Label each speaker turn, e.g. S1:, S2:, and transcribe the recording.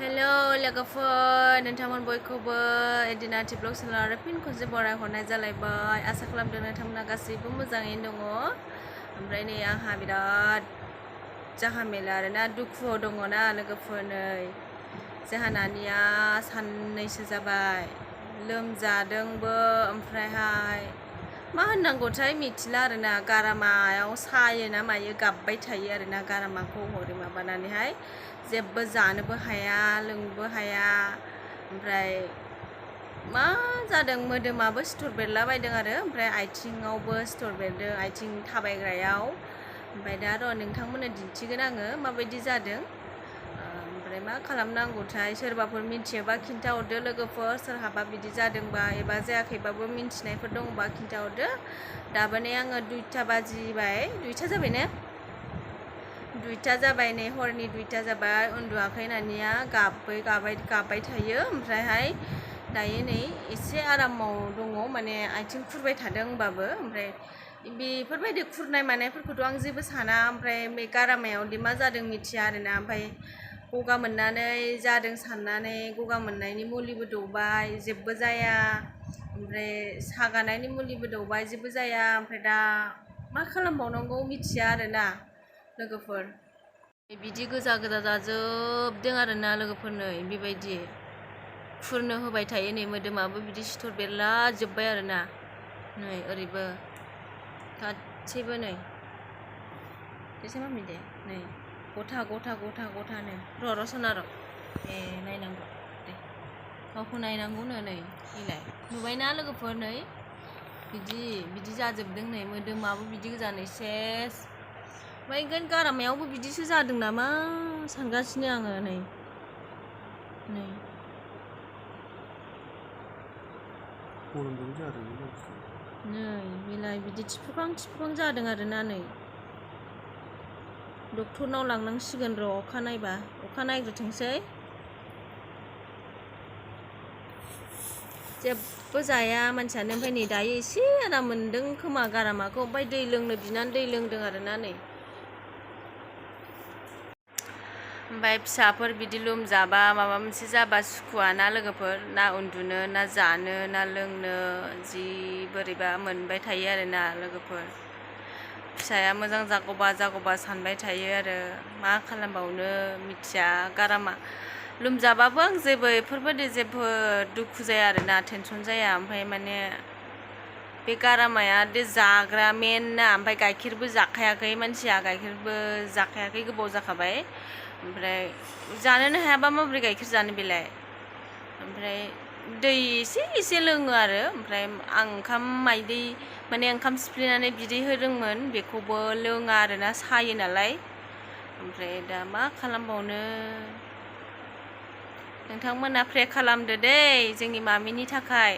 S1: hello लोगोफोर नोंथांमोन बयखौबो एदिनाथि ब्लग चेनेल आरो फिन खनसे बरायहरनाय जालायबाय आसा खालामदों नोंथांमोना गासैबो मोजाङैनो दङ ओमफ्राय नै आंहा बिराद जाहामेला आरोना दुखुआव दङ ना लोगोफोर नै जोंहा नानिया साननैसो जाबाय लोमजादोंबो ओमफ्रायहाय मा होननांगौथाय मिथिला आरोना गारामायाव सायो ना मायो गाबबाय थायो आरोना गारामाखौ हरै माबानानैहाय जेबो जानोबो हाया लोंनोबो हाया ओमफ्राय मा जादों मोदोमाबो सिथर बेरलाबायदों आरो ओमफ्राय आथिङावबो सिथर बेरदों आथिं थाबायग्रायाव ओमफ्राय दा र' नोंथांमोननो दिन्थिगोन आङो माबायदि जादों ओमफ्राय मा खालामनांगौथाय सोरबाफोर मिथियोबा खिन्थाहरदो लोगोफोर सोरहाबा बिदि जादोंबा एबा जायाखैबाबो मिन्थिनायफोर दंबा खिन्थाहरदो दाबो नै आङो 2टा बाजिबाय 2टा जाबाय ने 2टा जाबाय नै हरनि 2टा जाबाय उन्दुआखै नानिया गाबबाय थायो ओमफ्रायहाय दायो नै एसे आरामाव दङ माने आथिं खुरबाय थादों होमबाबो ओमफ्राय बेफोरबायदि खुरनाय मानायफोरखौथ' आं जेबो साना ओमफ्राय बे गारामायावदि मा जादों मिथिया आरोना ओमफ्राय गगा मोननानै जादों साननानै गगा मोननायनि मुलिबो दौबाय जेबो जाया ओमफ्राय सागानायनि मुलिबो दौबाय जेबो जाया ओमफ्राय दा मा खालामबावनांगौ मिथिया आरोना लोगोफोर बिदि गोजा जाजोबदों आरोना लोगोफोर नै बेबायदि खुरनो होबाय थायो नै मोदोमाबो बिदि सिथर बेरला जोब्बाय आरोना नै ओरैबो गासैबो नै एसे मामि दे नै गथानो र' सना र' नायनांगौ दे गावखौ नायनांगौनो नै नैलाय नुबायना लोगोफोर नै बिदि जाजोबदों नै मोदोमाबो बिदि गोजानै सेस ओमफ्राय गारामायावबो बिदिसो जादों नामा सानगासिनो आङो नै बेलाय बिदि थिफुखां जादों आरोना नै डक्टरनाव लांनांसिगोन र' अखा नायग्रोथोंसै जेबो जाया मानसियानो ओमफ्राय नै दायो एसे आराम मोन्दों खोमा गारामाखौ ओमफ्राय दै लोंनो बिनानै दै लोंदों आरोना नै ओमफ्राय फिसाफोर बिदि लोमजाबा माबा मोनसे जाबा सुखुवा ना लोगोफोर ना उन्दुनो ना जानो ना लोंनो जि बोरैबा मोनबाय थायो आरोना लोगोफोर फिसाया मोजां जागौबा सानबाय थायो आरो मा खालामबावनो मिथिया गारामा लोमजाबाबो आं जेबो बेफोरबायदि जेबो दुखु जाया आरोना टेनसन जाया ओमफ्राय माने बे गारामाया दे जाग्रा मेन ना ओमफ्राय गाइखेरबो जाखायाखै मानसिया गाइखेरबो जाखायाखै गोबाव जाखाबाय ओमफ्राय जानोनो हायाबा माबोरै गाइखेर जानो बेलाय ओमफ्राय दै एसे लोङो आरो ओमफ्राय आं ओंखाम सिफ्लेनानै बिदै होदोंमोन बेखौबो लोङा आरोना सायो नालाय ओमफ्राय दा मा खालामबावनो नोंथांमोना प्रे खालामदो दे जोंनि मामिनि थाखाय